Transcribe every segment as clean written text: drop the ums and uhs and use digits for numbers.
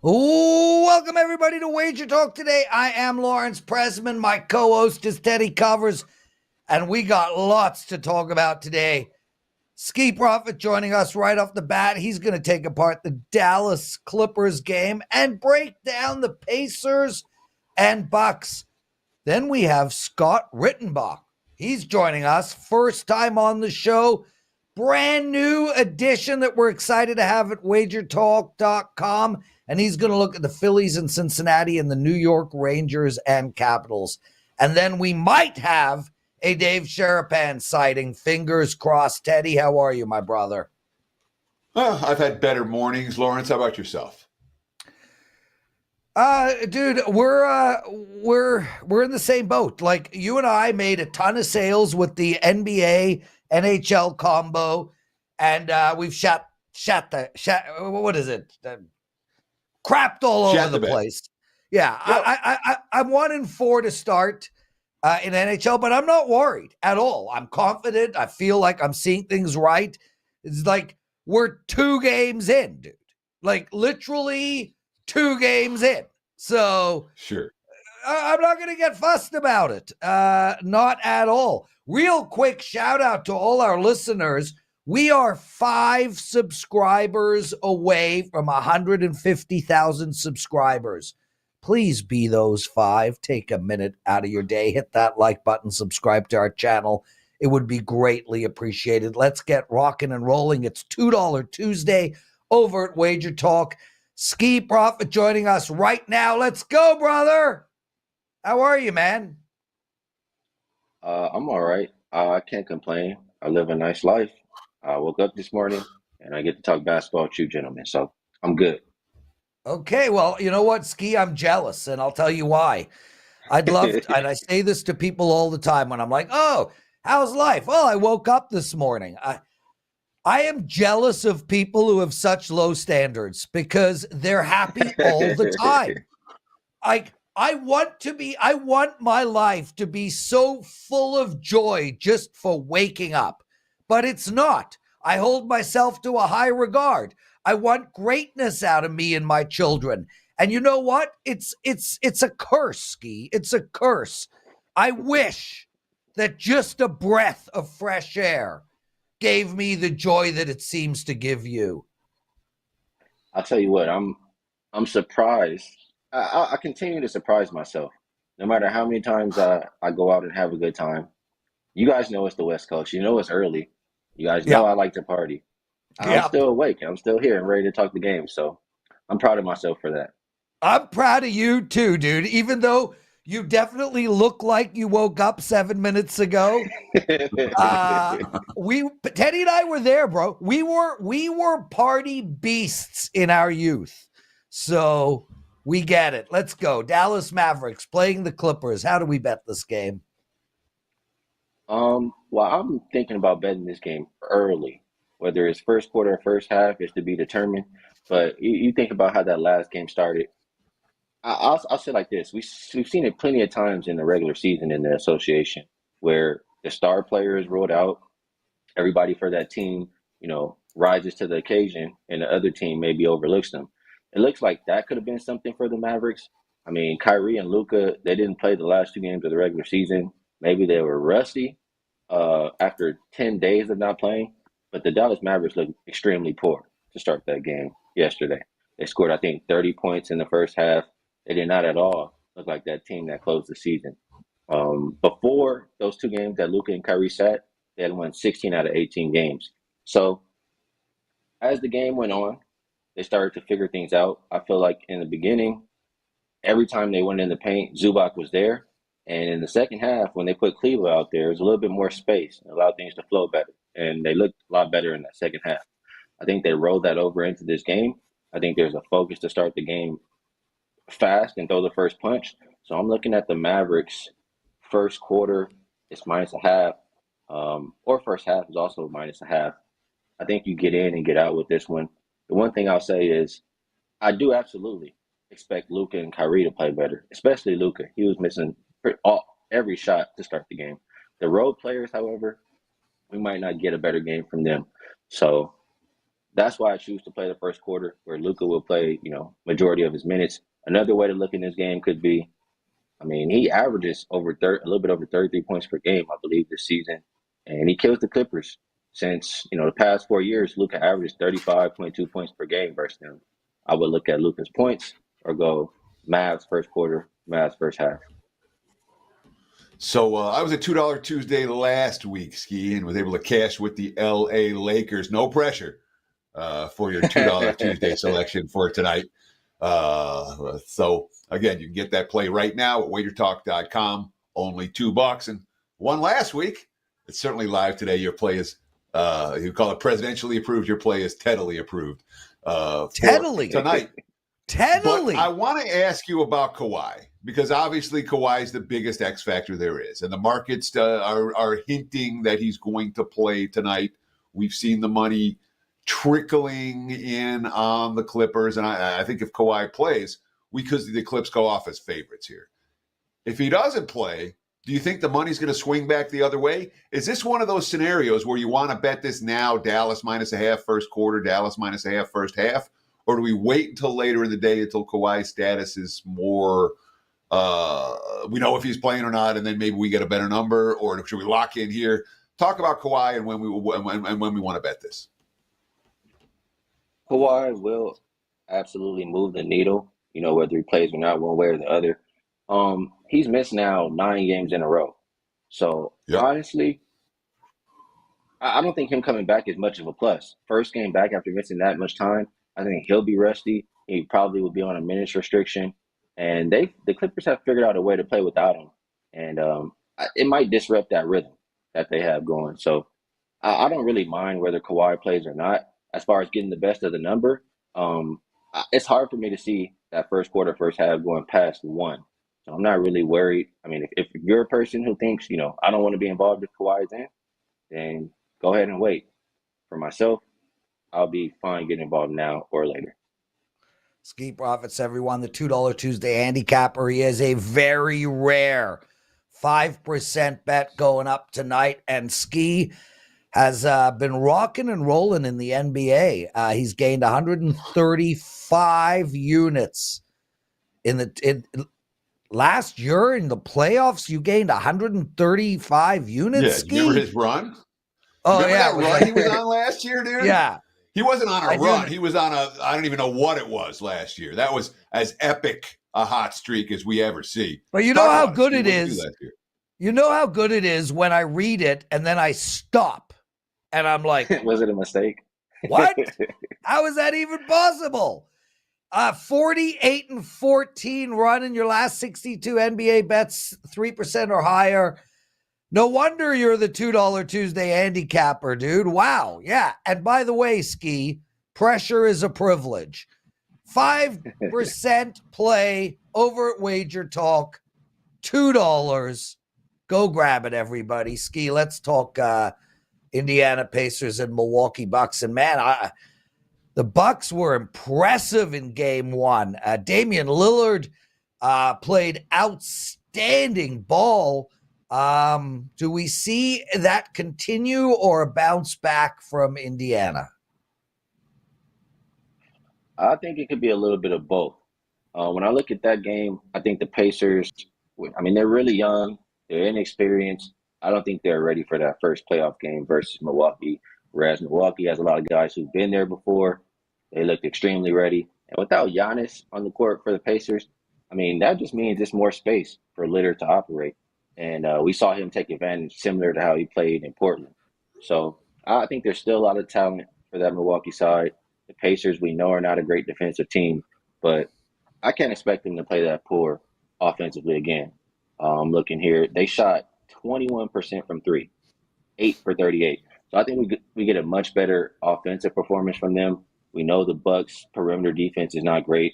Ooh, welcome everybody to WagerTalk Today. I am Lawrence Pressman. My co-host is Teddy Covers, and we got lots to talk about today. Skee Profit joining us right off the bat. He's going to take apart the Dallas Clippers game and break down the Pacers and Bucks. Then we have Scott Rickenbach. He's joining us, first time on the show. Brand new edition that we're excited to have at WagerTalk.com. And he's going to look at the Phillies and Cincinnati and the New York Rangers and Capitals. And then we might have a Dave Sharapan sighting. Fingers crossed. Teddy, how are you, my brother? I've had better mornings, Lawrence. How about yourself? Dude, we're in the same boat. Like, you and I made a ton of sales with the NBA NHL combo, and we've shot what is it? Crapped all over the place. Yeah, yep. I'm 1-4 to start in NHL, but I'm not worried at all. I'm confident. I feel like I'm seeing things right. It's like we're 2 games in, dude. Like literally 2 games in. So sure, I'm not going to get fussed about it. Not at all. Real quick shout out to all our listeners. We are 5 subscribers away from 150,000 subscribers. Please be those 5. Take a minute out of your day. Hit that like button. Subscribe to our channel. It would be greatly appreciated. Let's get rocking and rolling. It's $2 Tuesday over at Wager Talk. Skee Profit joining us right now. Let's go, brother. How are you, man? I'm all right. I can't complain. I live a nice life. I woke up this morning and I get to talk basketball with you gentlemen, so I'm good. Okay, well, you know what, Skee? I'm jealous, and I'll tell you why. I'd love to, and I say this to people all the time when I'm like, oh, how's life? Well, I woke up this morning. I am jealous of people who have such low standards because they're happy all the time. I want my life to be so full of joy just for waking up, but it's not. I hold myself to a high regard. I want greatness out of me and my children. And you know what? It's a curse, Skee. It's a curse. I wish that just a breath of fresh air gave me the joy that it seems to give you. I'll tell you what, I'm surprised. I continue to surprise myself. No matter how many times I go out and have a good time. You guys know it's the West Coast. You know it's early. You guys know I like to party. I'm still awake. I'm still here and ready to talk the game. So I'm proud of myself for that. I'm proud of you too, dude. Even though you definitely look like you woke up 7 minutes ago. Teddy and I were there, bro. We were party beasts in our youth. So we get it. Let's go. Dallas Mavericks playing the Clippers. How do we bet this game? Well, I'm thinking about betting this game early. Whether it's first quarter or first half is to be determined. But you think about how that last game started. I'll say like this: we've seen it plenty of times in the regular season in the association where the star player is rolled out, everybody for that team, rises to the occasion, and the other team maybe overlooks them. It looks like that could have been something for the Mavericks. I mean, Kyrie and Luka, they didn't play the last 2 games of the regular season. Maybe they were rusty after 10 days of not playing, but the Dallas Mavericks looked extremely poor to start that game yesterday. They scored, I think, 30 points in the first half. They did not at all look like that team that closed the season. Before those 2 games that Luka and Kyrie sat, they had won 16 out of 18 games. So as the game went on, they started to figure things out. I feel like in the beginning, every time they went in the paint, Zubac was there. And in the second half, when they put Cleveland out there, it was a little bit more space and allowed things to flow better. And they looked a lot better in that second half. I think they rolled that over into this game. I think there's a focus to start the game fast and throw the first punch. So I'm looking at the Mavericks first quarter, it's -0.5. Or first half is also -0.5. I think you get in and get out with this one. The one thing I'll say is I do absolutely expect Luka and Kyrie to play better, especially Luka. He was missing every shot to start the game. The road players, however, we might not get a better game from them. So That's why I choose to play the first quarter, where Luka will play, majority of his minutes. Another way to look in this game could be, I mean, he averages a little bit over 33 points per game, I believe, this season, and he kills the Clippers. Since the past 4 years, Luka averages 35.2 points per game versus them. I would look at Luka's points or go Mavs first quarter, Mavs first half. So I was at $2 Tuesday last week, Skee, and was able to cash with the LA Lakers. No pressure for your $2 Tuesday selection for tonight. So again, you can get that play right now at WagerTalk.com. Only $2. And one last week. It's certainly live today. Your play is you call it presidentially approved. Your play is Teddily approved. Teddily tonight. Teddily. But I want to ask you about Kawhi, because obviously Kawhi is the biggest X factor there is, and the markets are hinting that he's going to play tonight. We've seen the money trickling in on the Clippers, and I think if Kawhi plays, the Clips go off as favorites here. If he doesn't play, do you think the money's going to swing back the other way? Is this one of those scenarios where you want to bet this now, Dallas -0.5 first quarter, Dallas -0.5 first half? Or do we wait until later in the day until Kawhi's status is more, we know if he's playing or not, and then maybe we get a better number? Or should we lock in here? Talk about Kawhi and when we want to bet this. Kawhi will absolutely move the needle, whether he plays or not, one way or the other. He's missed now 9 games in a row. So honestly, I don't think him coming back is much of a plus. First game back after missing that much time, I think he'll be rusty. He probably will be on a minutes restriction. And the Clippers have figured out a way to play without him. And it might disrupt that rhythm that they have going. So I don't really mind whether Kawhi plays or not. As far as getting the best of the number, it's hard for me to see that first quarter, first half going past 1. So I'm not really worried. I mean, if you're a person who thinks, I don't want to be involved if Kawhi's in, then go ahead and wait. For myself, I'll be fine getting involved now or later. Skee Profits, everyone. The $2 Tuesday handicapper. He is a very rare 5% bet going up tonight. And Skee has been rocking and rolling in the NBA. He's gained 135 units in last year in the playoffs. You gained 135 units. Yeah, Skee? you remember his run? Oh, remember yeah. that run he was on last year, dude? Yeah. He wasn't on a run. He was on I don't even know what it was last year. That was as epic a hot streak as we ever see. But you know how good it is. You know how good it is when I read it and then I stop and I'm like, was it a mistake? What? How is that even possible? 48-14 run in your last 62 NBA bets, 3% or higher. No wonder you're the $2 Tuesday handicapper, dude. Wow. Yeah. And by the way, Skee, pressure is a privilege. 5% play over at WagerTalk, $2. Go grab it, everybody. Skee, let's talk Indiana Pacers and Milwaukee Bucks. And man, the Bucks were impressive in game 1. Damian Lillard played outstanding ball. Do we see that continue or a bounce back from Indiana? I think it could be a little bit of both. When I look at that game, I think the Pacers, they're really young. They're inexperienced. I don't think they're ready for that first playoff game versus Milwaukee, whereas Milwaukee has a lot of guys who've been there before. They looked extremely ready. And without Giannis on the court for the Pacers, that just means it's more space for Lillard to operate. And we saw him take advantage similar to how he played in Portland. So I think there's still a lot of talent for that Milwaukee side. The Pacers, we know, are not a great defensive team, but I can't expect them to play that poor offensively again. Looking here, they shot 21% from 3, 8 for 38. So I think we get a much better offensive performance from them. We know the Bucks' perimeter defense is not great.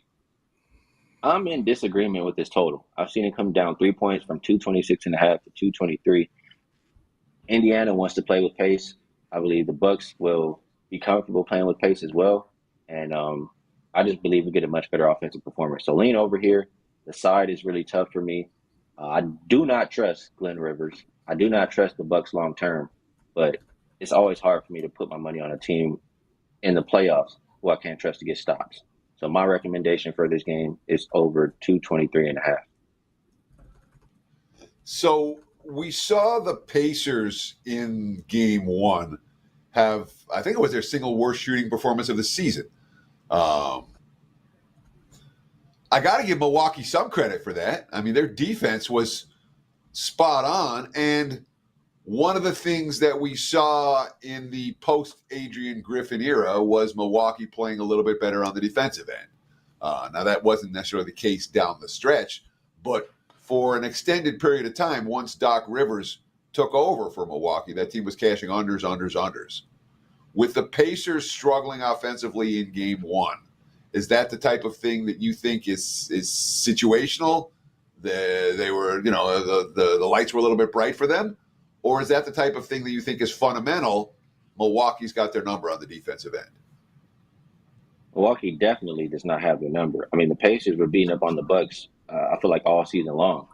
I'm in disagreement with this total. I've seen it come down 3 points from 226.5 to 223. Indiana wants to play with pace. I believe the Bucks will be comfortable playing with pace as well. And I just believe we get a much better offensive performance. So lean over here. The side is really tough for me. I do not trust Glenn Rivers. I do not trust the Bucks long term. But it's always hard for me to put my money on a team in the playoffs who I can't trust to get stops. So my recommendation for this game is over 223.5. So we saw the Pacers in game one have, I think it was their single worst shooting performance of the season. I got to give Milwaukee some credit for that. I mean, their defense was spot on. And one of the things that we saw in the post-Adrian Griffin era was Milwaukee playing a little bit better on the defensive end. Now, that wasn't necessarily the case down the stretch, but for an extended period of time, once Doc Rivers took over for Milwaukee, that team was cashing unders. With the Pacers struggling offensively in game one, is that the type of thing that you think is situational? They were, the lights were a little bit bright for them? Or is that the type of thing that you think is fundamental? Milwaukee's got their number on the defensive end. Milwaukee definitely does not have their number. I mean, the Pacers were beating up on the Bucks, I feel like, all season long.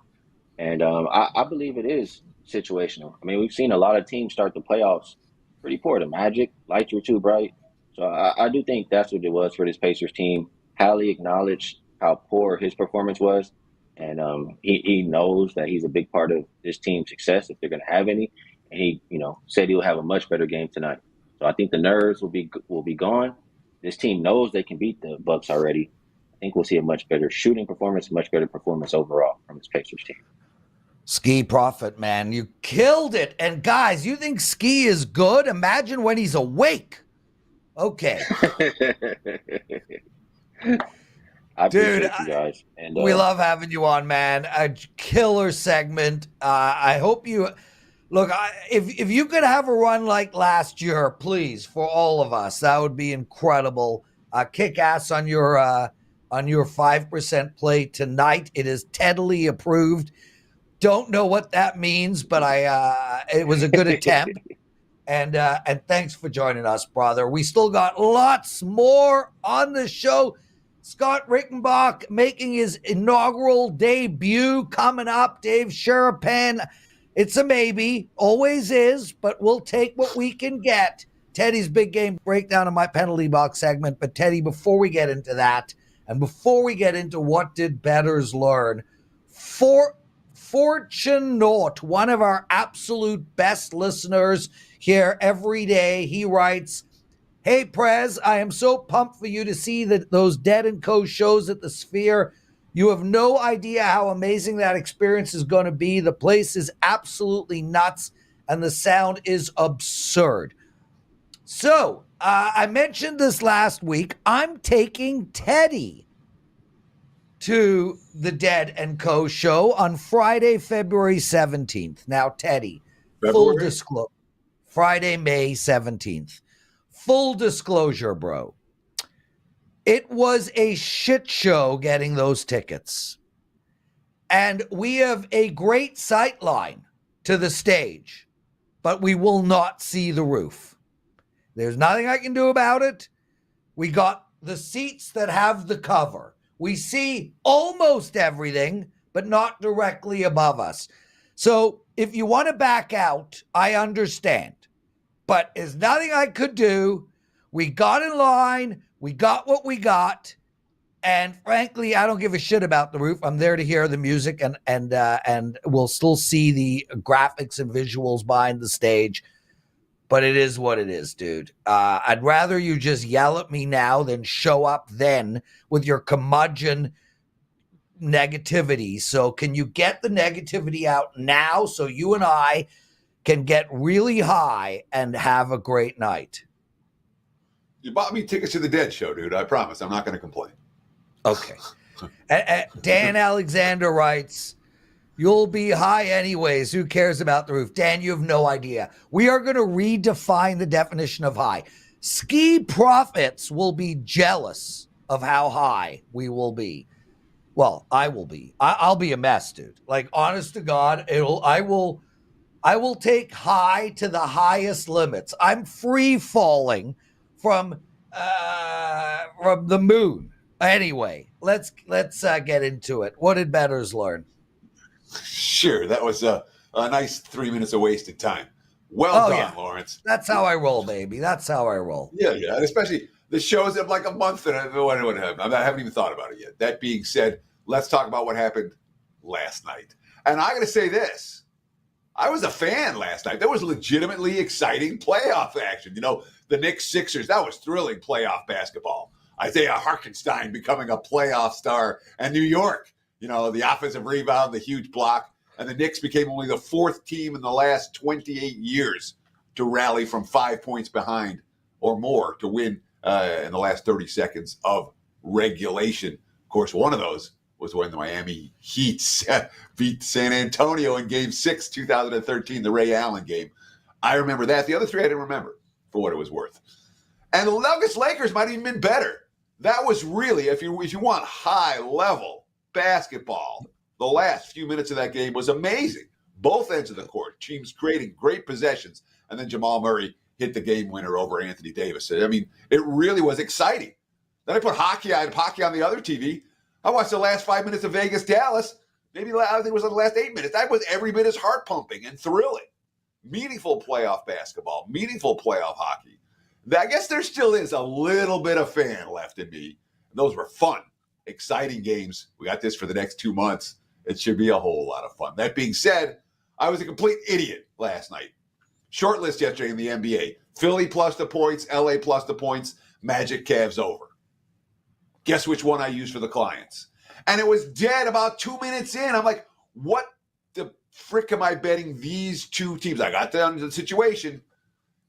And I believe it is situational. I mean, we've seen a lot of teams start the playoffs pretty poor. The Magic, lights were too bright. So I do think that's what it was for this Pacers team. Hallie acknowledged how poor his performance was. And he knows that he's a big part of this team's success if they're going to have any. And he, said he'll have a much better game tonight. So I think the nerves will be gone. This team knows they can beat the Bucks already. I think we'll see a much better shooting performance, much better performance overall from this Pacers team. Skee Profit, man, you killed it. And guys, you think Skee is good? Imagine when he's awake. Okay. I Dude, appreciate you guys. And we love having you on, man. A killer segment. I hope you look. If you could have a run like last year, please, for all of us, that would be incredible. Kick ass on your 5% play tonight. It is Teddily approved. Don't know what that means, but it was a good attempt. And thanks for joining us, brother. We still got lots more on the show. Scott Rickenbach making his inaugural debut coming up. Dave Sharapan. It's a maybe. Always is, but we'll take what we can get. Teddy's big game breakdown of my penalty box segment. But Teddy, before we get into that, and before we get into what did bettors learn, Fortunaut, one of our absolute best listeners here every day, he writes, "Hey, Prez, I am so pumped for you to see those Dead & Co. shows at the Sphere. You have no idea how amazing that experience is going to be. The place is absolutely nuts, and the sound is absurd." So, I mentioned this last week. I'm taking Teddy to the Dead & Co. show on Friday, February 17th. Now, Teddy, full disclosure, Friday, May 17th. Full disclosure, bro. It was a shit show getting those tickets. And we have a great sight line to the stage, but we will not see the roof. There's nothing I can do about it. We got the seats that have the cover. We see almost everything, but not directly above us. So if you want to back out, I understand. But there's nothing I could do. We got in line. We got what we got. And frankly, I don't give a shit about the roof. I'm there to hear the music, and we'll still see the graphics and visuals behind the stage. But it is what it is, dude. I'd rather you just yell at me now than show up then with your curmudgeon negativity. So can you get the negativity out now so you and I can get really high and have a great night? You bought me tickets to the Dead show, dude. I promise. I'm not going to complain. Okay. Dan Alexander writes, "You'll be high anyways. Who cares about the roof?" Dan, you have no idea. We are going to redefine the definition of high. Skee Profits will be jealous of how high we will be. Well, I will be. I'll be a mess, dude. Like, honest to God, I will take high to the highest limits. I'm free falling from the moon. Anyway, let's get into it. What did bettors learn? Sure, that was a nice 3 minutes of wasted time. Well done, yeah. Lawrence. That's how I roll, baby. That's how I roll. Yeah. And especially the show's in like a month and I haven't even thought about it yet. That being said, let's talk about what happened last night. And I got to say this. I was a fan last night. There was legitimately exciting playoff action. The Knicks Sixers, that was thrilling playoff basketball. Isaiah Hartenstein becoming a playoff star, and New York, the offensive rebound, the huge block, and the Knicks became only the fourth team in the last 28 years to rally from 5 points behind or more to win in the last 30 seconds of regulation. Of course, one of those was when the Miami Heat beat San Antonio in Game 6, 2013, the Ray Allen game. I remember that. The other three I didn't remember for what it was worth. And the Nuggets Lakers might have even been better. That was really, if you want high-level basketball, the last few minutes of that game was amazing. Both ends of the court, teams creating great possessions, and then Jamal Murray hit the game winner over Anthony Davis. I mean, it really was exciting. Then I put hockey on the other TV. I watched the last 5 minutes of Vegas-Dallas. Maybe I think it was the last 8 minutes. That was every bit as heart-pumping and thrilling. Meaningful playoff basketball, meaningful playoff hockey. I guess there still is a little bit of fan left in me. Those were fun, exciting games. We got this for the next 2 months. It should be a whole lot of fun. That being said, I was a complete idiot last night. Short list yesterday in the NBA. Philly plus the points, LA plus the points, Magic Cavs over. Guess which one I used for the clients? And it was dead about 2 minutes in. I'm like, what the frick am I betting these two teams? I got down to the situation.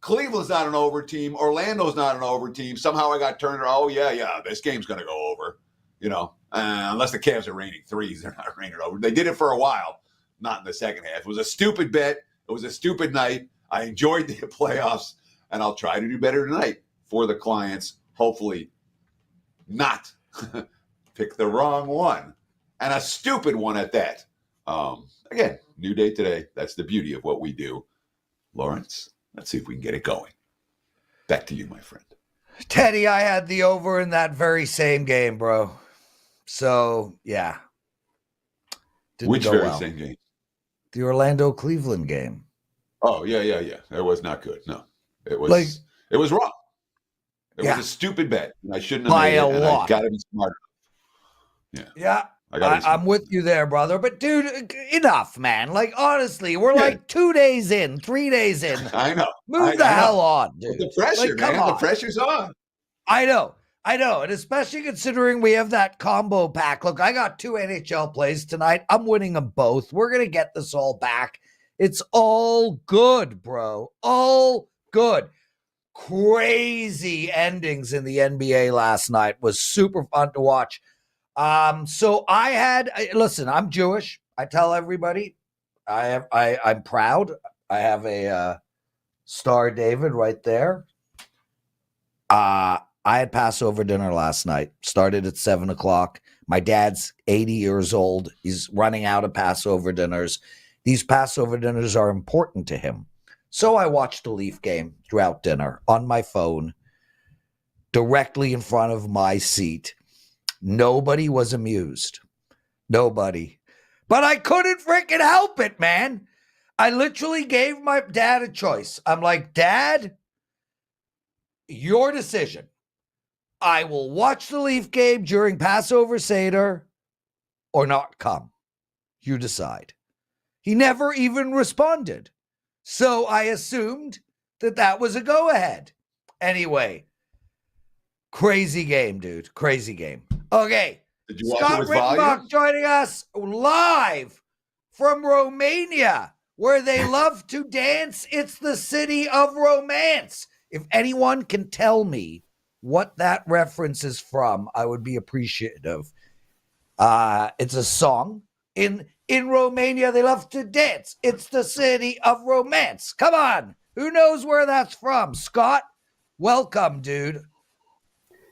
Cleveland's not an over team. Orlando's not an over team. Somehow I got turned around. Oh, yeah, this game's going to go over. Unless the Cavs are raining threes, they're not raining over. They did it for a while, not in the second half. It was a stupid bet. It was a stupid night. I enjoyed the playoffs, and I'll try to do better tonight for the clients. Hopefully not pick the wrong one, and a stupid one at that. Again, new day today. That's the beauty of what we do. Lawrence, let's see if we can get it going. Back to you, my friend. Teddy, I had the over in that very same game, bro. So, yeah. Which very same game? The Orlando-Cleveland game. Oh, yeah. It was not good. No. It was wrong. It was a stupid bet. I shouldn't have made it. And I got to be smart. Yeah. I'm with you there, brother. But, dude, enough, man. Like, honestly, we're like 2 days in, 3 days in. I know. Move the hell on, dude. The pressure, man. The pressure's on. I know. And especially considering we have that combo pack. Look, I got 2 NHL plays tonight. I'm winning them both. We're going to get this all back. It's all good, bro. All good. Crazy endings in the NBA last night. Was super fun to watch. So listen, I'm Jewish. I tell everybody I'm proud. I have a Star David right there. I had Passover dinner last night. Started at 7:00. My dad's 80 years old. He's running out of Passover dinners. These Passover dinners are important to him. So I watched the Leaf game throughout dinner on my phone, directly in front of my seat. Nobody was amused. Nobody. But I couldn't freaking help it, man. I literally gave my dad a choice. I'm like, Dad, your decision. I will watch the Leaf game during Passover Seder or not come. You decide. He never even responded. So I assumed that was a go-ahead. Anyway, crazy game, dude. Crazy game. Okay. Did you watch Scott it with Rickenbach volume? joining us live from Romania, where they love to dance. It's the city of romance. If anyone can tell me what that reference is from, I would be appreciative. It's a song. In Romania, they love to dance. It's the city of romance. Come on. Who knows where that's from? Scott, welcome, dude.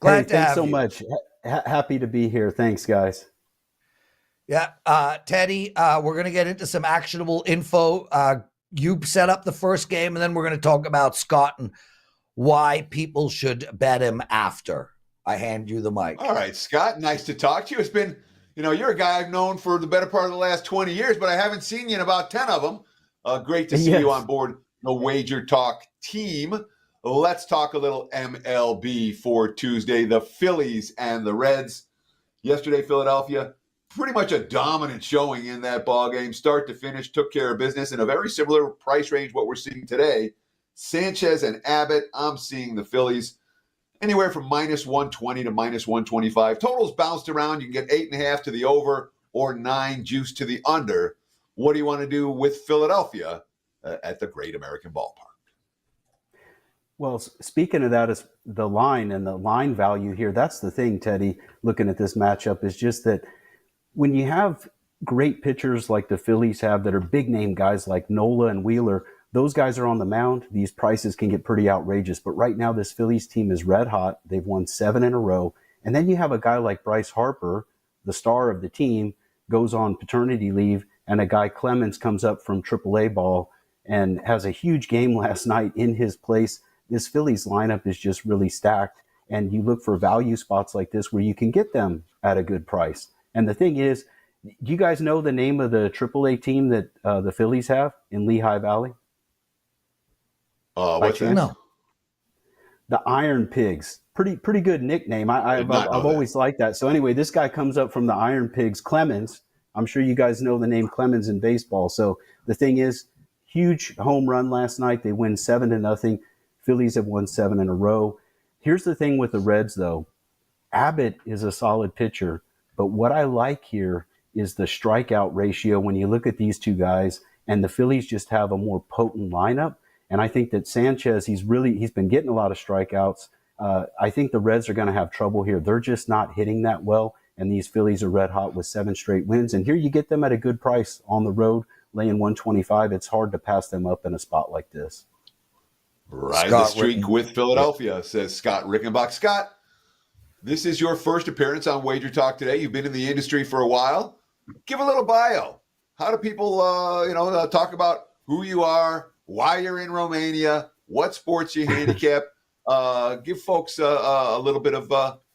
Glad to have you. Thanks so much. Happy to be here. Thanks, guys. Yeah. Teddy, we're going to get into some actionable info. You set up the first game, and then we're going to talk about Scott and why people should bet him after. I hand you the mic. All right, Scott, nice to talk to you. It's been, you're a guy I've known for the better part of the last 20 years, but I haven't seen you in about 10 of them. Great to see you on board the Wager Talk team. Let's talk a little MLB for Tuesday. The Phillies and the Reds. Yesterday, Philadelphia, pretty much a dominant showing in that ball game, start to finish, took care of business in a very similar price range what we're seeing today. Sanchez and Abbott, I'm seeing the Phillies anywhere from minus 120 to minus 125. Totals bounced around. You can get 8.5 to the over or 9 juice to the under. What do you want to do with Philadelphia at the Great American Ballpark? Well, speaking of that, is the line and the line value here. That's the thing, Teddy, looking at this matchup, is just that when you have great pitchers like the Phillies have that are big name guys like Nola and Wheeler, those guys are on the mound. These prices can get pretty outrageous. But right now, this Phillies team is red hot. They've won 7 in a row. And then you have a guy like Bryce Harper, the star of the team, goes on paternity leave, and a guy Clemens comes up from AAA ball and has a huge game last night in his place. This Phillies lineup is just really stacked. And you look for value spots like this where you can get them at a good price. And the thing is, do you guys know the name of the AAA team that the Phillies have in Lehigh Valley? What's that? No. The Iron Pigs. Pretty good nickname. I've always liked that. So anyway, this guy comes up from the Iron Pigs, Clemens. I'm sure you guys know the name Clemens in baseball. So the thing is, huge home run last night. They win 7-0. Phillies have won 7 in a row. Here's the thing with the Reds, though. Abbott is a solid pitcher, but what I like here is the strikeout ratio when you look at these two guys, and the Phillies just have a more potent lineup. And I think that Sanchez, he's been getting a lot of strikeouts. I think the Reds are going to have trouble here. They're just not hitting that well, and these Phillies are red hot with 7 straight wins. And here you get them at a good price on the road, laying 125. It's hard to pass them up in a spot like this. Ride the streak with Philadelphia, says Scott Rickenbach. Scott, this is your first appearance on Wager Talk Today. You've been in the industry for a while. Give a little bio. How do people, talk about who you are, why you're in Romania, what sports you handicap? Give folks a little bit of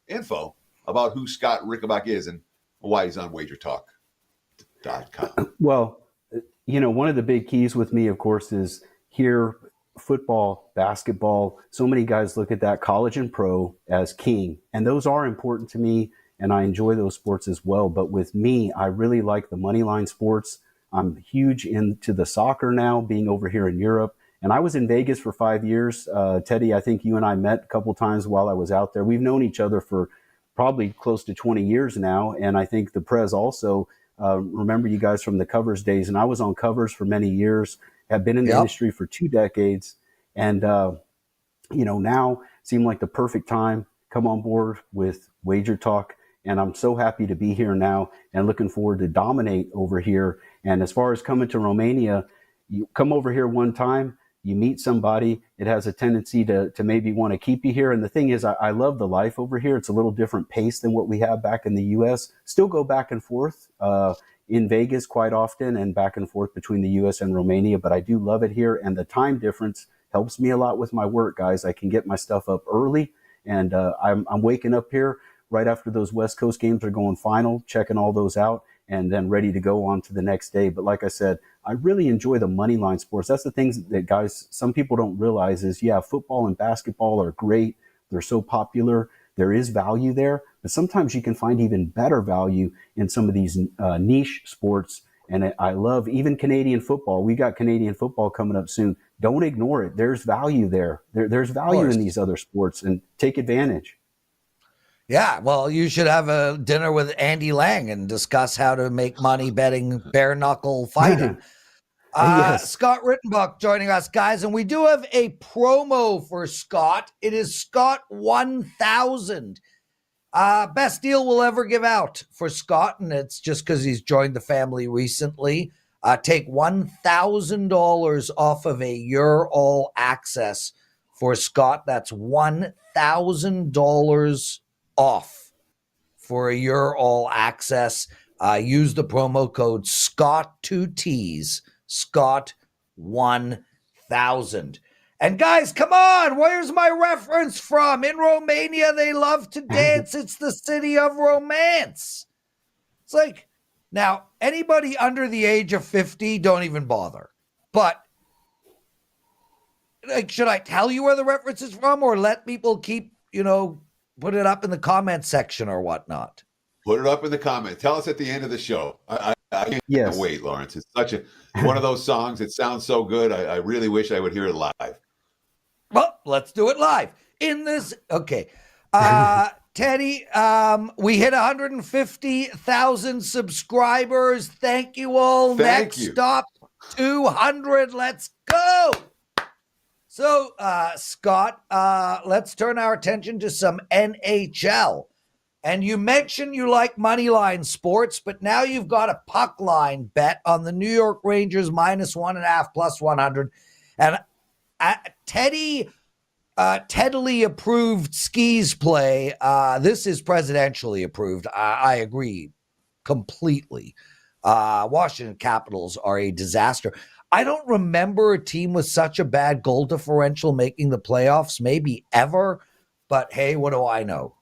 info about who Scott Rickenbach is and why he's on WagerTalk.com. Well, one of the big keys with me, of course, is here football, basketball. So many guys look at that college and pro as king, and those are important to me, and I enjoy those sports as well. But with me, I really like the money line sports. I'm huge into the soccer now, being over here in Europe. And I was in Vegas for 5 years. Teddy, I think you and I met a couple times while I was out there. We've known each other for probably close to 20 years now. And I think the Prez also, remember you guys from the covers days. And I was on covers for many years, have been in the industry for 2 decades. And, now seemed like the perfect time, come on board with Wager Talk. And I'm so happy to be here now and looking forward to dominate over here. And as far as coming to Romania, you come over here one time, you meet somebody, it has a tendency to maybe want to keep you here. And the thing is, I love the life over here. It's a little different pace than what we have back in the U.S. Still go back and forth in Vegas quite often and back and forth between the U.S. and Romania. But I do love it here. And the time difference helps me a lot with my work, guys. I can get my stuff up early. And I'm waking up here right after those West Coast games are going final, checking all those out, and then ready to go on to the next day. But like I said, I really enjoy the money line sports. That's the things that guys, some people don't realize is, football and basketball are great. They're so popular. There is value there, but sometimes you can find even better value in some of these niche sports. And I love even Canadian football. We got Canadian football coming up soon. Don't ignore it. There's value there. There's value in these other sports, and take advantage. Yeah, well, you should have a dinner with Andy Lang and discuss how to make money betting bare knuckle fighting. Yes. Scott Rickenbach joining us, guys, and we do have a promo for Scott. It is Scott 1000. Best deal we'll ever give out for Scott, and it's just because he's joined the family recently. Take $1,000 off of a Your All Access for Scott. That's $1,000 off for a Your All Access. Use the promo code Scott, 2 T's, Scott 1000. And guys, come on, where's my reference from? In Romania, they love to dance. It's the city of romance. It's like, now, anybody under the age of 50, don't even bother. But like, should I tell you where the reference is from, or let people keep, put it up in the comment section or whatnot? Put it up in the comments. Tell us at the end of the show. I can't wait, Lawrence. It's such one of those songs. It sounds so good. I really wish I would hear it live. Well, let's do it live in this. Okay. Teddy, we hit 150,000 subscribers. Thank you all. Thank Next you. stop, 200. Let's go. So, Scott, let's turn our attention to some NHL. And you mentioned you like moneyline sports, but now you've got a puck line bet on the New York Rangers -1.5 plus 100. And Teddy Teddily approved Skee's play. This is presidentially approved. I agree completely. Washington Capitals are a disaster. I don't remember a team with such a bad goal differential making the playoffs, maybe ever. But hey, what do I know?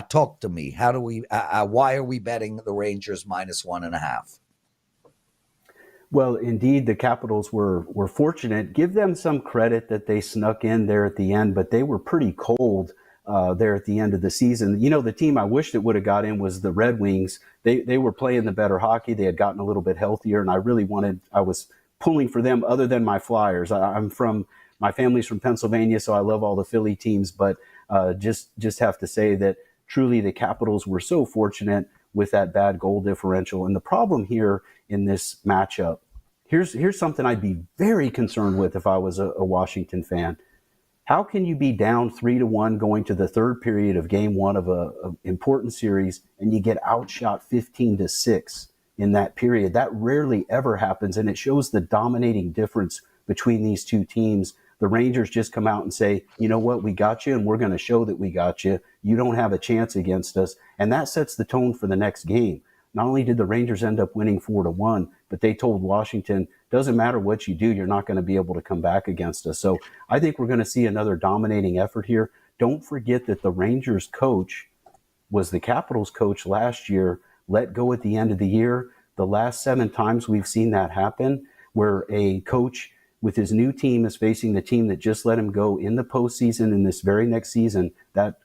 Talk to me. How do we? Why are we betting the Rangers -1.5? Well, indeed, the Capitals were fortunate. Give them some credit that they snuck in there at the end, but they were pretty cold there at the end of the season. The team I wished it would have got in was the Red Wings. They were playing the better hockey. They had gotten a little bit healthier, and I was pulling for them other than my Flyers. My family's from Pennsylvania, so I love all the Philly teams, but just have to say that truly the Capitals were so fortunate with that bad goal differential. And the problem here in this matchup, here's something I'd be very concerned with if I was a Washington fan. How can you be down 3-1 going to the third period of game one of a important series and you get outshot 15-6 in that period? That rarely ever happens, and it shows the dominating difference between these two teams. The Rangers just come out and say, you know what, we got you, and we're going to show that we got you. You don't have a chance against us. And that sets the tone for the next game. Not only did the Rangers end up winning 4-1, but they told Washington, doesn't matter what you do, you're not going to be able to come back against us. So I think we're going to see another dominating effort here. Don't forget that the Rangers coach was the Capitals coach last year, let go at the end of the year. The last 7 times we've seen that happen, where a coach with his new team is facing the team that just let him go in the postseason in this very next season, that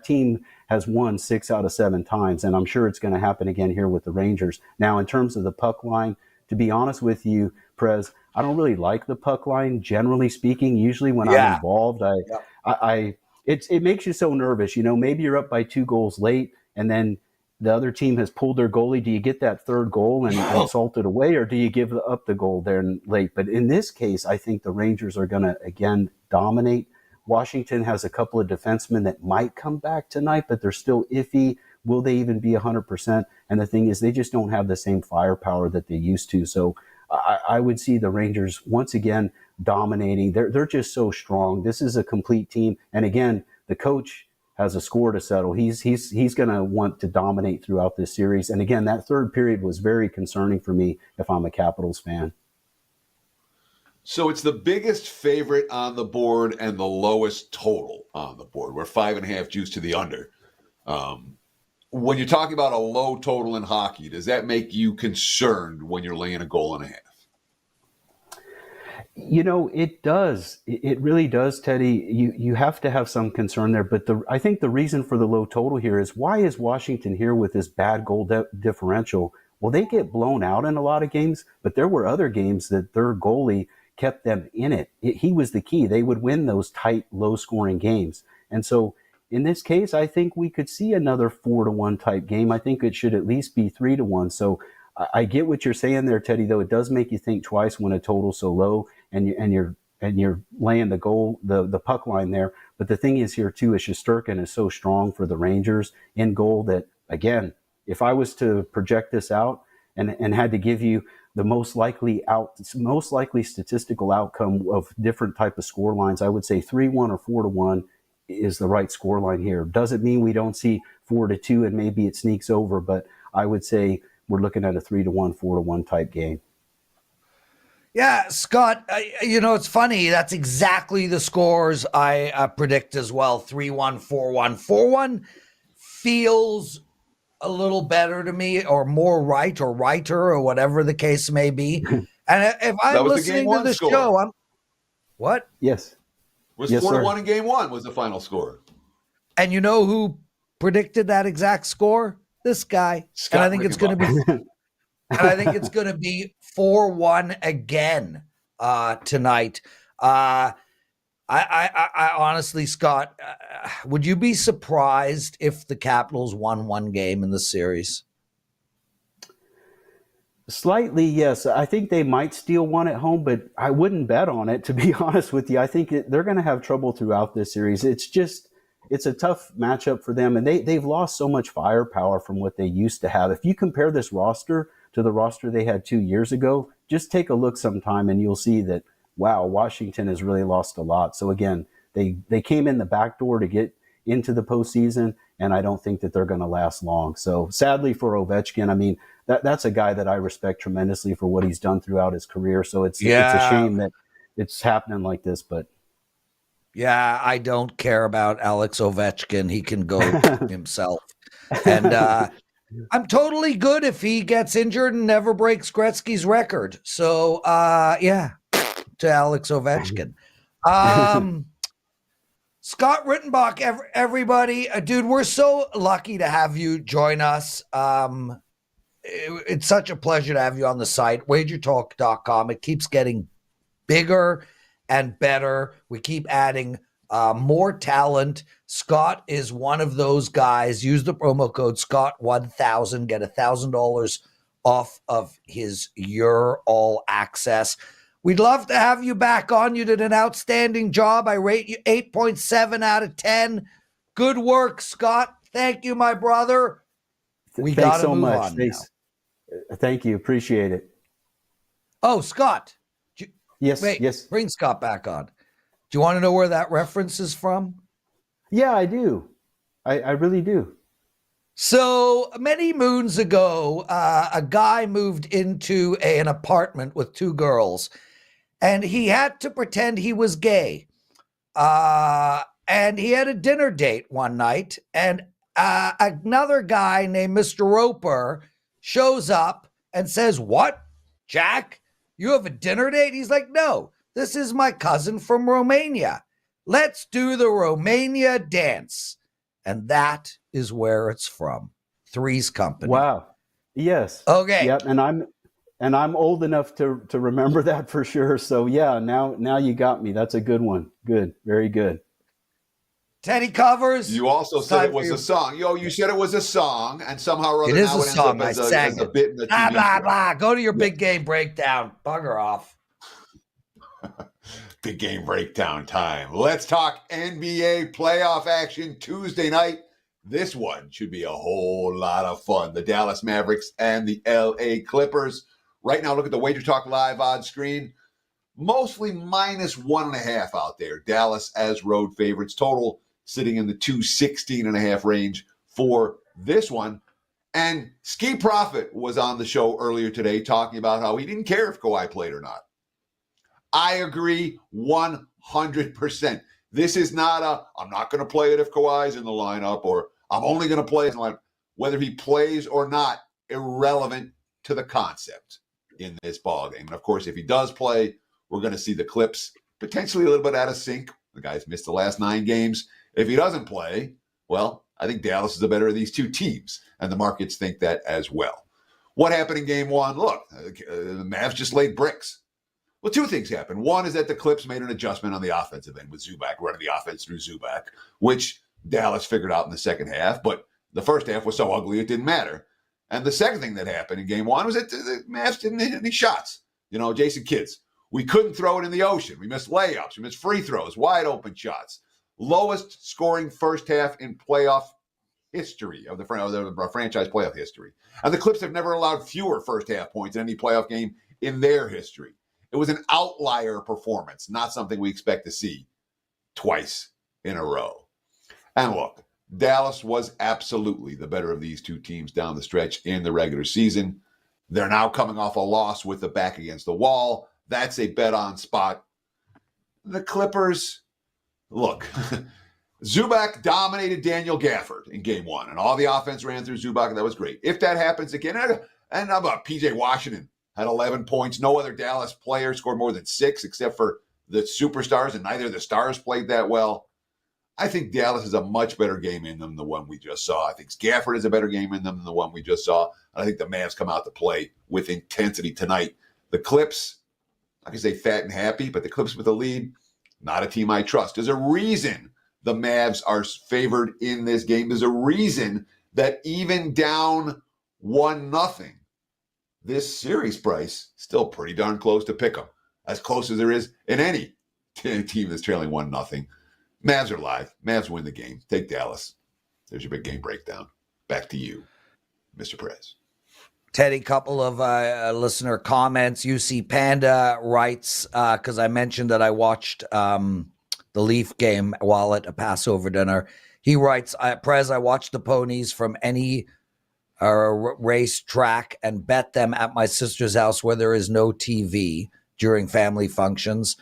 team has won 6 out of 7 times. And I'm sure it's going to happen again here with the Rangers. Now, in terms of the puck line, to be honest with you, Prez, I don't really like the puck line, generally speaking. Usually when I'm involved, it makes you so nervous. Maybe you're up by 2 goals late and then the other team has pulled their goalie. Do you get that third goal and salt it away, or do you give up the goal there late? But in this case, I think the Rangers are going to, again, dominate. Washington has a couple of defensemen that might come back tonight, but they're still iffy. Will they even be 100%? And the thing is, they just don't have the same firepower that they used to. So I would see the Rangers once again dominating. They're just so strong. This is a complete team. And again, the coach has a score to settle. He's going to want to dominate throughout this series. And again, that third period was very concerning for me if I'm a Capitals fan. So it's the biggest favorite on the board and the lowest total on the board. We're 5.5 juice to the under. When you're talking about a low total in hockey, does that make you concerned when you're laying 1.5 goals? It does. It really does, Teddy. You have to have some concern there. But I think the reason for the low total here is, why is Washington here with this bad goal differential? Well, they get blown out in a lot of games, but there were other games that their goalie kept them in it. He was the key. They would win those tight, low-scoring games. And so in this case, I think we could see another 4-1 type game. I think it should at least be 3-1. So I get what you're saying there, Teddy, though. It does make you think twice when a total's so low and you're laying the goal, the puck line there. But the thing is here too is Shesterkin is so strong for the Rangers in goal that, again, if I was to project this out and had to give you the most likely statistical outcome of different type of score lines, I would say 3-1 or 4-1 is the right score line here. Doesn't mean we don't see 4-2 and maybe it sneaks over, but I would say we're looking at a 3-1, 4-1 type game. Yeah, Scott, it's funny. That's exactly the scores I predict as well. 3-1, 4-1. 4-1 feels a little better to me, or more right, or righter, or whatever the case may be. And if I'm listening to the show, What? Yes. Was Yes, 4-1 in game one was the final score. And you know who predicted that exact score? This guy. Scott And I think it's going to be and I think it's going to be 4-1 again tonight. I honestly, Scott, would you be surprised if the Capitals won one game in the series? Slightly, yes. I think they might steal one at home, but I wouldn't bet on it, to be honest with you. I think they're going to have trouble throughout this series. It's a tough matchup for them, and they've lost so much firepower from what they used to have. If you compare this roster to the roster they had 2 years ago, just take a look sometime and you'll see that, wow, Washington has really lost a lot. So again, they came in the back door to get into the postseason, and I don't think that they're going to last long. So sadly for Ovechkin, I mean, that's a guy that I respect tremendously for what he's done throughout his career. So it's a shame that it's happening like this, but yeah, I don't care about Alex Ovechkin. He can go himself. And I'm totally good if he gets injured and never breaks Gretzky's record. So yeah, to Alex Ovechkin. Scott Rickenbach, everybody, dude, we're so lucky to have you join us. It's such a pleasure to have you on the site, WagerTalk.com. It keeps getting bigger and better. We keep adding more talent. Scott is one of those guys. Use the promo code Scott1000, get $1,000 off of his Your All Access. We'd love to have you back on. You did an outstanding job. I rate you 8.7 out of 10. Good work, Scott. Thank you, my brother. We got to move on now. Thank you. Appreciate it. Oh, Scott. Yes. Wait, yes. Bring Scott back on. Do you want to know where that reference is from? Yeah, I do. I really do. So many moons ago, a guy moved into an apartment with two girls, and he had to pretend he was gay. And he had a dinner date one night, and another guy named Mr. Roper shows up and says, "What, Jack? You have a dinner date?" He's like, "No, this is my cousin from Romania. Let's do the Romania dance." And that is where it's from. Three's Company. Wow. Yes. Okay. Yep. And I'm old enough to remember that for sure. So yeah, now you got me. That's a good one. Good. Very good. Teddy Covers. You also said it was a song. You said it was a song, and somehow or other it is now a it ends song. up I as sang a bit in the blah, TV blah, show. blah. Go to your big game breakdown. Bugger off. Big game breakdown time. Let's talk NBA playoff action Tuesday night. This one should be a whole lot of fun. The Dallas Mavericks and the LA Clippers. Right now, look at the WagerTalk Live odds screen. Mostly -1.5 out there. Dallas as road favorites. Total sitting in the 216.5 range for this one. And Skee Profit was on the show earlier today talking about how he didn't care if Kawhi played or not. I agree 100%. This is not I'm not going to play it if Kawhi's in the lineup, or I'm only going to play it in the lineup. Whether he plays or not, irrelevant to the concept in this ballgame. And of course, if he does play, we're going to see the Clips potentially a little bit out of sync. The guy's missed the last 9 games. If he doesn't play, well, I think Dallas is the better of these two teams, and the markets think that as well. What happened in game one? Look, the Mavs just laid bricks. Well, 2 things happened. One is that the Clips made an adjustment on the offensive end with Zubac, running the offense through Zubac, which Dallas figured out in the second half, but the first half was so ugly it didn't matter. And the second thing that happened in game one was that the Mavs didn't hit any shots. Jason Kidd's. We couldn't throw it in the ocean. We missed layups. We missed free throws, wide open shots. Lowest scoring first half in playoff history of the franchise playoff history. And the Clips have never allowed fewer first half points in any playoff game in their history. It was an outlier performance, not something we expect to see twice in a row. And look, Dallas was absolutely the better of these two teams down the stretch in the regular season. They're now coming off a loss with the back against the wall. That's a bet on spot. The Clippers, look, Zubac dominated Daniel Gafford in game one, and all the offense ran through Zubac, and that was great. If that happens again, and how about PJ Washington had 11 points. No other Dallas player scored more than 6 except for the superstars, and neither of the stars played that well. I think Dallas has a much better game in them than the one we just saw. I think Gafford has a better game in them than the one we just saw. And I think the Mavs come out to play with intensity tonight. The Clips, I can say fat and happy, but the Clips with the lead, not a team I trust. There's a reason the Mavs are favored in this game. There's a reason that even down 1-0, this series price still pretty darn close to pick 'em. As close as there is in any team that's trailing 1-0. Mavs are live. Mavs win the game. Take Dallas. There's your big game breakdown. Back to you, Mr. Prez. Teddy, couple of listener comments. UC Panda writes, because I mentioned that I watched the Leaf game while at a Passover dinner. He writes, Prez, I watched the ponies from any race track and bet them at my sister's house where there is no TV during family functions.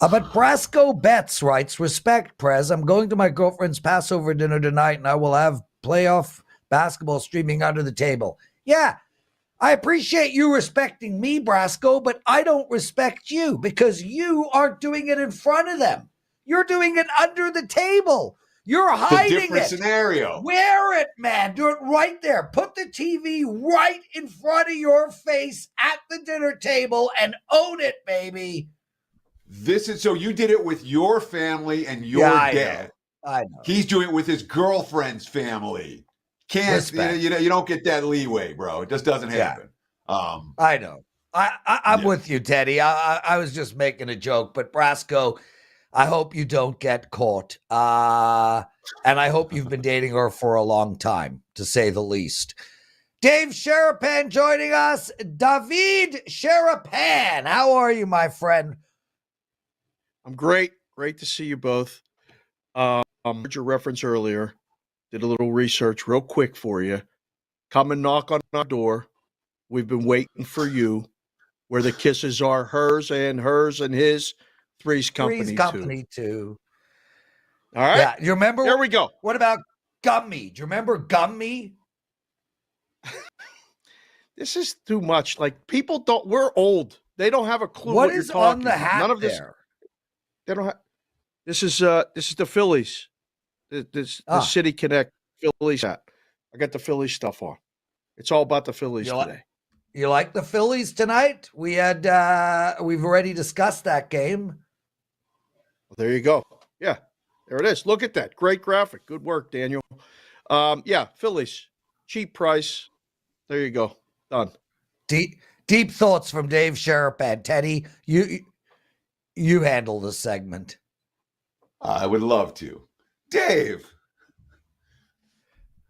But Brasco Betts writes, respect, Prez. I'm going to my girlfriend's Passover dinner tonight, and I will have playoff basketball streaming under the table. Yeah, I appreciate you respecting me, Brasco, but I don't respect you because you aren't doing it in front of them. You're doing it under the table. You're hiding it. Different scenario. Wear it, man. Do it right there. Put the TV right in front of your face at the dinner table and own it, baby. This is so you did it with your family and your dad. I know. He's doing it with his girlfriend's family. Can't you don't get that leeway, bro. It just doesn't happen. I know. I'm with you, Teddy. I was just making a joke, but Brasco, I hope you don't get caught. And I hope you've been dating her for a long time, to say the least. Dave Sharapan joining us. David Sharapan, how are you, my friend? I'm great. Great to see you both. Heard your reference earlier. Did a little research real quick for you. Come and knock on our door. We've been waiting for you. Where the kisses are hers and his. Three's company too. All right. Yeah. You remember? There we go. What about Gummy? Do you remember Gummy? This is too much. Like, people don't. We're old. They don't have a clue what you're talking. On the hat? None of this. There? They don't have. This is the Phillies. The City Connect Phillies hat. I got the Phillies stuff on. It's all about the Phillies today. You like the Phillies tonight? We've already discussed that game. Well, there you go. Yeah, there it is. Look at that. Great graphic. Good work, Daniel. Phillies. Cheap price. There you go. Done. Deep thoughts from Dave Sharapan. Teddy, you handle the segment. I would love to. Dave,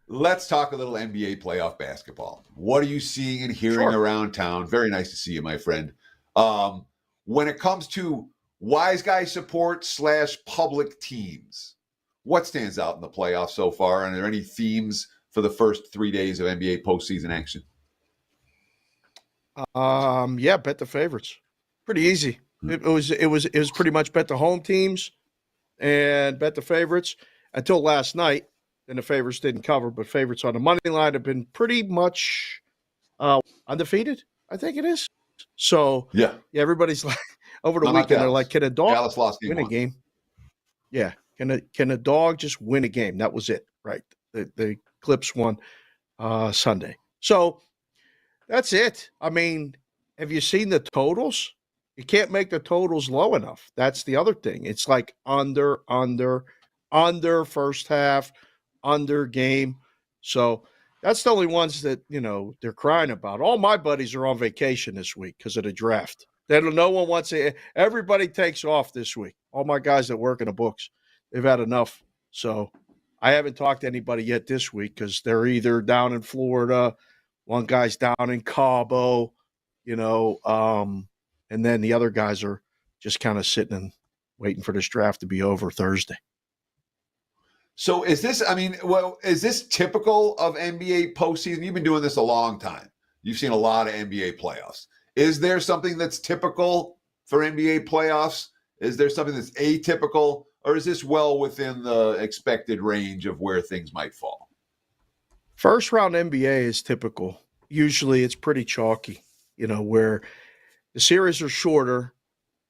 let's talk a little NBA playoff basketball. What are you seeing and hearing around town? Very nice to see you, my friend. When it comes to wise guy support / public teams, what stands out in the playoffs so far? And are there any themes for the first 3 days of NBA postseason action? Bet the favorites. Pretty easy. It was pretty much bet the home teams and bet the favorites until last night. Then the favorites didn't cover, but favorites on the money line have been pretty much undefeated. I think it is. So everybody's like over the weekend. They're like, can a dog win a game? Yeah, can a dog just win a game? That was it, right? The Clips won Sunday. So that's it. I mean, have you seen the totals? You can't make the totals low enough. That's the other thing. It's like under first half, under game. So that's the only ones that, they're crying about. All my buddies are on vacation this week because of the draft. No one wants it. Everybody takes off this week. All my guys that work in the books, they've had enough. So I haven't talked to anybody yet this week because they're either down in Florida, one guy's down in Cabo, and then the other guys are just kind of sitting and waiting for this draft to be over Thursday. So is this typical of NBA postseason? You've been doing this a long time. You've seen a lot of NBA playoffs. Is there something that's typical for NBA playoffs? Is there something that's atypical? Or is this well within the expected range of where things might fall? First round NBA is typical. Usually it's pretty chalky, where the series are shorter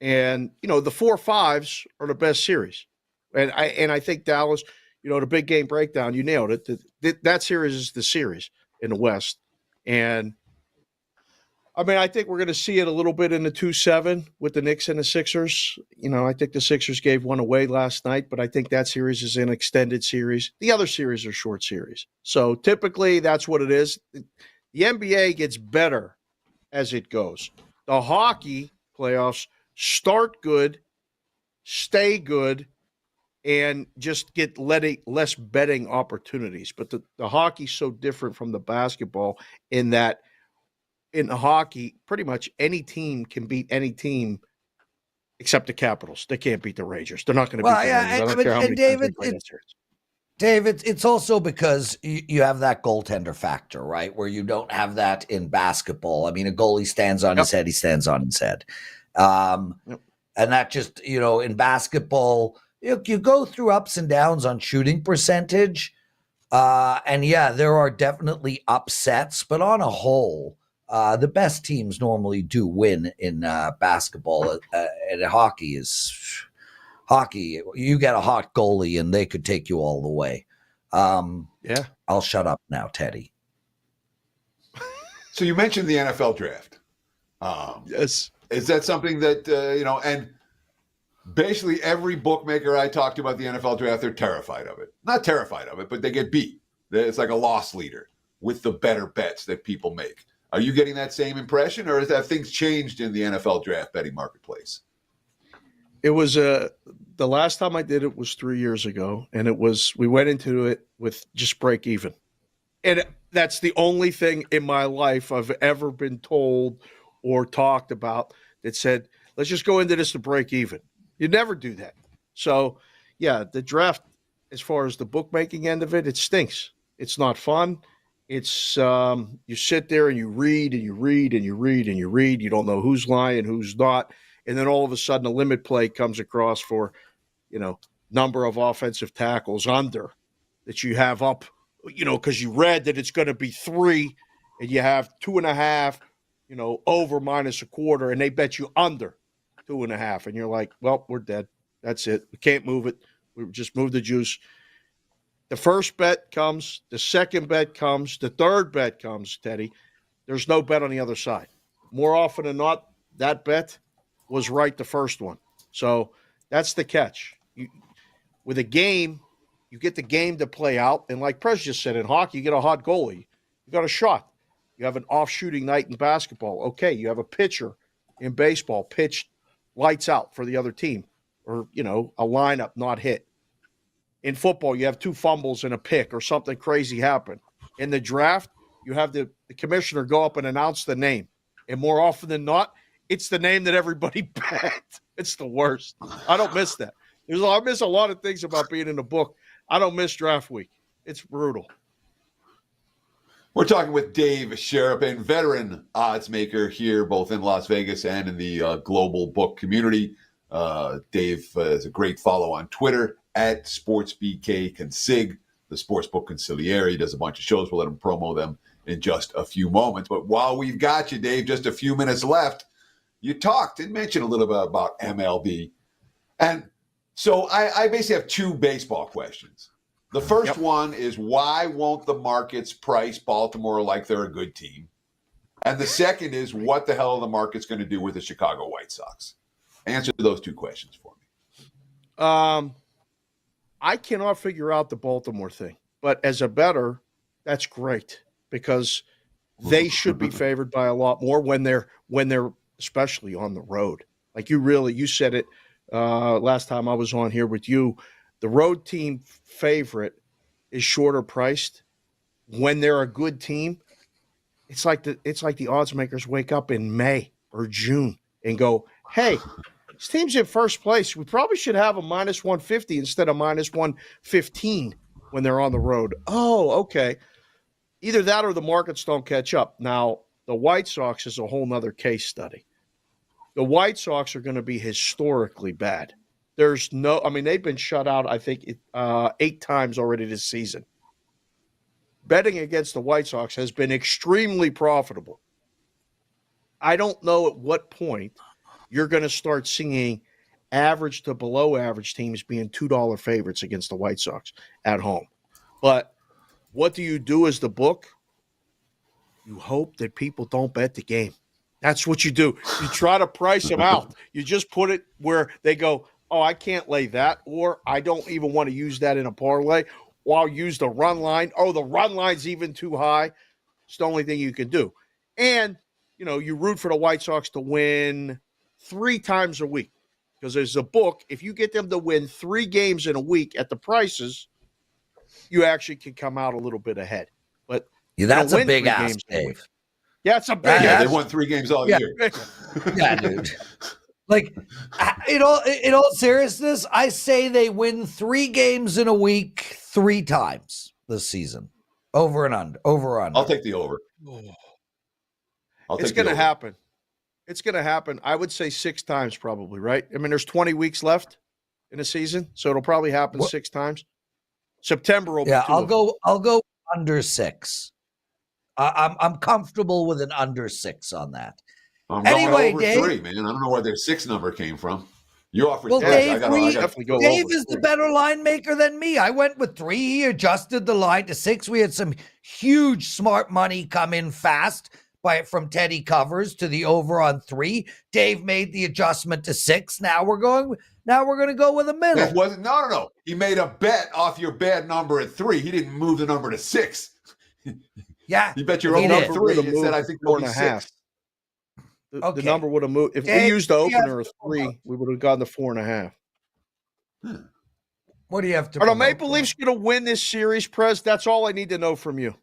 And, the 4-5s are the best series. And I think Dallas, the big game breakdown, you nailed it. That series is the series in the West. And I think we're going to see it a little bit in the 2-7 with the Knicks and the Sixers. I think the Sixers gave one away last night, but I think that series is an extended series. The other series are short series. So typically that's what it is. The NBA gets better as it goes. The hockey playoffs start good, stay good, and just get less betting opportunities. But the hockey's so different from the basketball in that in hockey, pretty much any team can beat any team except the Capitals. They can't beat the Rangers. They're not going to beat the Rangers. I don't care how many times they play that series. Dave, it's also because you have that goaltender factor, right? Where you don't have that in basketball. A goalie stands on his head, he stands on his head. And that just, in basketball, you go through ups and downs on shooting percentage. And yeah, there are definitely upsets, but on a whole, the best teams normally do win in basketball. And hockey, you get a hot goalie and they could take you all the way. Yeah. I'll shut up now, Teddy. So you mentioned the NFL draft. Yes. Is that something that, and basically every bookmaker I talk to about the NFL draft, they're terrified of it. Not terrified of it, but they get beat. It's like a loss leader with the better bets that people make. Are you getting that same impression, or have things changed in the NFL draft betting marketplace? It was the last time I did it was 3 years ago, and we went into it with just break even. And that's the only thing in my life I've ever been told or talked about that said, let's just go into this to break even. You never do that. So, yeah, the draft, as far as the bookmaking end of it, it stinks. It's not fun. It's you sit there and you read and you read and you read and you read. You don't know who's lying, who's not. And then all of a sudden a limit play comes across for, number of offensive tackles under that you have up, because you read that it's going to be 3 and you have 2.5, over minus a quarter, and they bet you under 2.5. And you're like, well, we're dead. That's it. We can't move it. We just move the juice. The first bet comes, the second bet comes, the third bet comes, Teddy. There's no bet on the other side. More often than not, that bet was right the first one. So that's the catch. With a game, you get the game to play out. And like Prez just said, in hockey, you get a hot goalie. You got a shot. You have an off-shooting night in basketball. Okay, you have a pitcher in baseball, pitched lights out for the other team. Or, a lineup not hit. In football, you have 2 fumbles and a pick or something crazy happen. In the draft, you have the commissioner go up and announce the name. And more often than not, it's the name that everybody bet. It's the worst. I don't miss that. I miss a lot of things about being in the book. I don't miss draft week. It's brutal. We're talking with Dave Sharapan, veteran odds maker here, both in Las Vegas and in the global book community. Dave is a great follow on Twitter at SportsBKConsig, the Sportsbook Consigliere. He does a bunch of shows. We'll let him promo them in just a few moments. But while we've got you, Dave, just a few minutes left, you talked and mentioned a little bit about MLB. And so I basically have 2 baseball questions. The first one is, why won't the markets price Baltimore like they're a good team? And the second is, what the hell are the markets going to do with the Chicago White Sox? Answer those 2 questions for me. I cannot figure out the Baltimore thing, but as a bettor, that's great because they should be favored by a lot more when they're especially on the road. Like you said it last time I was on here with you. The road team favorite is shorter priced when they're a good team. It's like the odds makers wake up in May or June and go, hey, this team's in first place. We probably should have a minus 150 instead of minus 115 when they're on the road. Oh, okay. Either that or the markets don't catch up. Now, the White Sox is a whole nother case study. The White Sox are going to be historically bad. They've been shut out, I think, 8 times already this season. Betting against the White Sox has been extremely profitable. I don't know at what point you're going to start seeing average to below average teams being $2 favorites against the White Sox at home. But what do you do as the book? You hope that people don't bet the game. That's what you do. You try to price them out. You just put it where they go, oh, I can't lay that, or I don't even want to use that in a parlay, or I'll use the run line. Oh, the run line's even too high. It's the only thing you can do. And, you root for the White Sox to win 3 times a week. Because there's a book, if you get them to win 3 games in a week at the prices, you actually can come out a little bit ahead. But that's a big ask, Dave. Yeah, it's a big ask. Yeah, they won 3 games all year. Yeah, dude. Like, in all seriousness, I say they win 3 games in a week 3 times this season. Over and under. I'll take the over. It's going to happen. It's going to happen. I would say 6 times probably, right? I mean, there's 20 weeks left in a season, so it'll probably happen 6 times. September will be 2. I'll go under 6. I'm comfortable with an under 6 on that. I'm anyway, going over Dave, 3, man. I don't know where their 6 number came from. You offered 10. Dave, Dave is the better line maker than me. I went with 3. He adjusted the line to 6. We had some huge smart money come in fast from Teddy covers to the over on 3. Dave made the adjustment to 6. Now we're going to go with a middle. That wasn't no. He made a bet off your bad number at 3. He didn't move the number to 6. Yeah, he bet your own number 3 and said, I think 4.5. The number would have moved. If we used the opener of 3, we would have gotten the 4.5. What do you have to? Are the Maple Leafs going to win this series, Prez? That's all I need to know from you.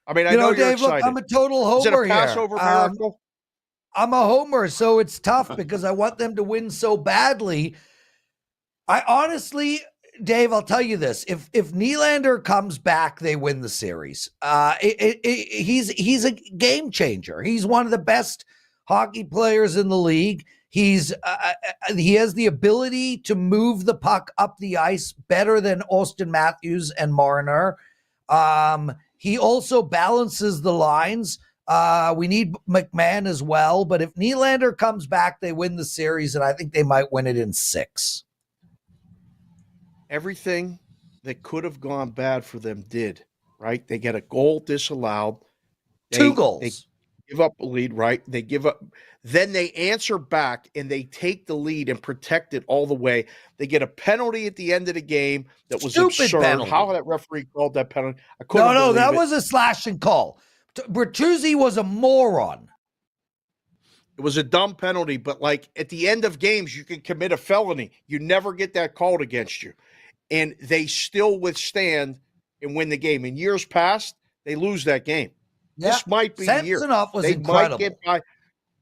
I mean, I know you're Dave, excited. look, I'm a total homer here. Is it a Passover miracle? I'm a homer, so it's tough because I want them to win so badly. I honestly, Dave, I'll tell you this: if Nylander comes back, they win the series. He's a game changer. He's one of the best hockey players in the league. He has the ability to move the puck up the ice better than Austin Matthews and Marner. He also balances the lines. We need McMahon as well, but if Nylander comes back, they win the series, and I think they might win it in 6. Everything that could have gone bad for them did, right? They get a goal disallowed. 2 goals. They give up a lead, right? They give up. Then they answer back, and they take the lead and protect it all the way. They get a penalty at the end of the game that was absurd. Penalty. How that referee called that penalty? I couldn't believe that was a slashing call. Bertuzzi was a moron. It was a dumb penalty, but like at the end of games, you can commit a felony. You never get that called against you. And they still withstand and win the game. In years past, they lose that game. Yeah. This might be the year. Samsonov was they incredible. Might get by.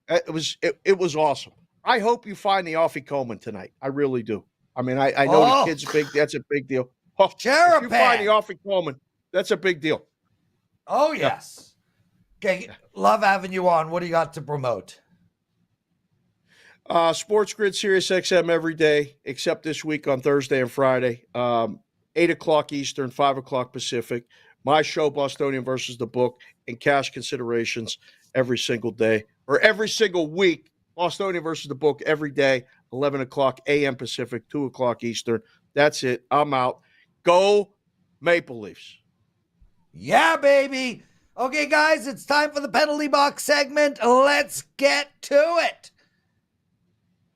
It was awesome. I hope you find the Offie Coleman tonight. I really do. I mean, I know the kid's big. That's a big deal. Oh, Sharapan. If you find the Offie Coleman, that's a big deal. Oh, yes. Okay, love having you on. What do you got to promote? Sports Grid Sirius XM every day, except this week on Thursday and Friday. 8 o'clock Eastern, 5 o'clock Pacific. My show, Bostonian versus the Book, and cash considerations every single day, or every single week. Bostonian versus the Book every day, 11 o'clock a.m. Pacific, 2 o'clock Eastern. That's it. I'm out. Go Maple Leafs. Yeah, baby. Okay, guys, it's time for the penalty box segment. Let's get to it.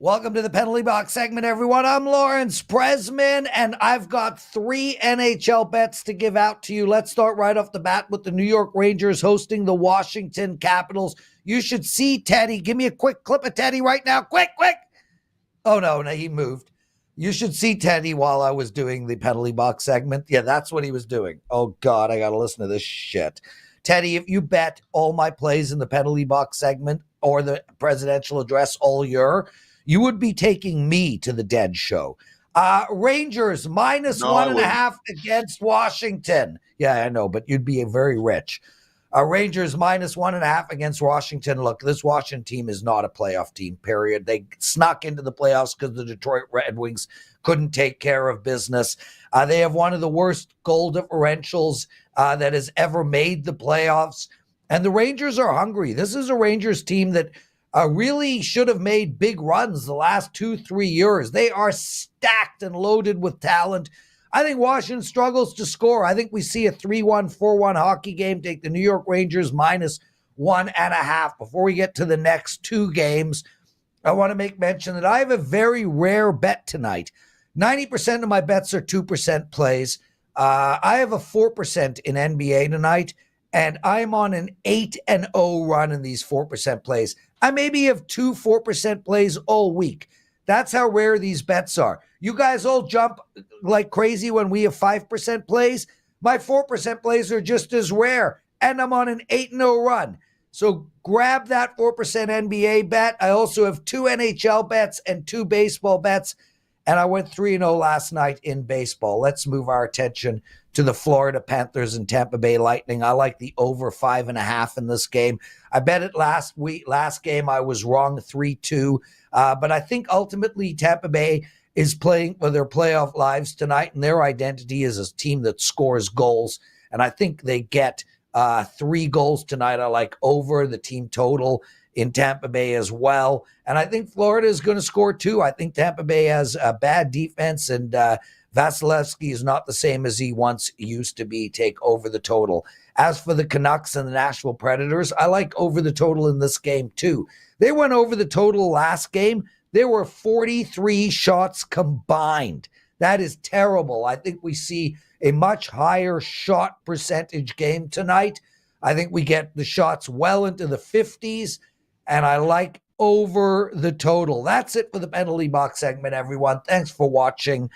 Welcome to the penalty box segment, everyone. I'm Lawrence Presman, and I've got 3 NHL bets to give out to you. Let's start right off the bat with the New York Rangers hosting the Washington Capitals. You should see Teddy. Give me a quick clip of Teddy right now. Quick. Oh, no, he moved. You should see Teddy while I was doing the penalty box segment. Yeah, that's what he was doing. Oh, God, I got to listen to this shit. Teddy, if you bet all my plays in the penalty box segment or the presidential address all year, you would be taking me to the dead show. Rangers minus 1.5 against Washington. Yeah, I know, but you'd be very rich. Rangers minus 1.5 against Washington. Look, this Washington team is not a playoff team, period. They snuck into the playoffs because the Detroit Red Wings couldn't take care of business. They have one of the worst goal differentials that has ever made the playoffs. And the Rangers are hungry. This is a Rangers team that really should have made big runs the last 2-3 years. They are stacked and loaded with talent. I think Washington struggles to score. I think we see a 3-1, 4-1 hockey game take the New York Rangers -1.5. Before we get to the next two games, I want to make mention that I have a very rare bet tonight. 90% of my bets are 2% plays. I have a 4% in NBA tonight, and I'm on an 8-0 run in these 4% plays. I maybe have 2 4% plays all week. That's how rare these bets are. You guys all jump like crazy when we have 5% plays. My 4% plays are just as rare, and I'm on an 8-0 run. So grab that 4% NBA bet. I also have 2 NHL bets and 2 baseball bets, and I went 3-0 last night in baseball. Let's move our attention to the Florida Panthers and Tampa Bay Lightning. I like the over 5.5 in this game. I bet it last game. I was wrong 3-2. But I think ultimately Tampa Bay is playing for their playoff lives tonight, and their identity is a team that scores goals. And I think they get 3 goals tonight. I like over the team total in Tampa Bay as well. And I think Florida is going to score too. I think Tampa Bay has a bad defense, and Vasilevsky is not the same as he once used to be. Take over the total. As for the Canucks and the Nashville Predators, I like over the total in this game too. They went over the total last game. There were 43 shots combined. That is terrible. I think we see a much higher shot percentage game tonight. I think we get the shots well into the 50s, and I like over the total. That's it for the penalty box segment, everyone. Thanks for watching,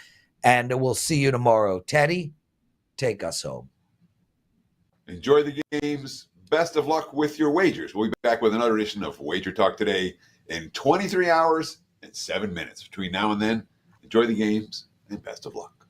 and we'll see you tomorrow. Teddy, take us home. Enjoy the games. Best of luck with your wagers. We'll be back with another edition of Wager Talk Today in 23 hours and 7 minutes. Between now and then, enjoy the games and best of luck.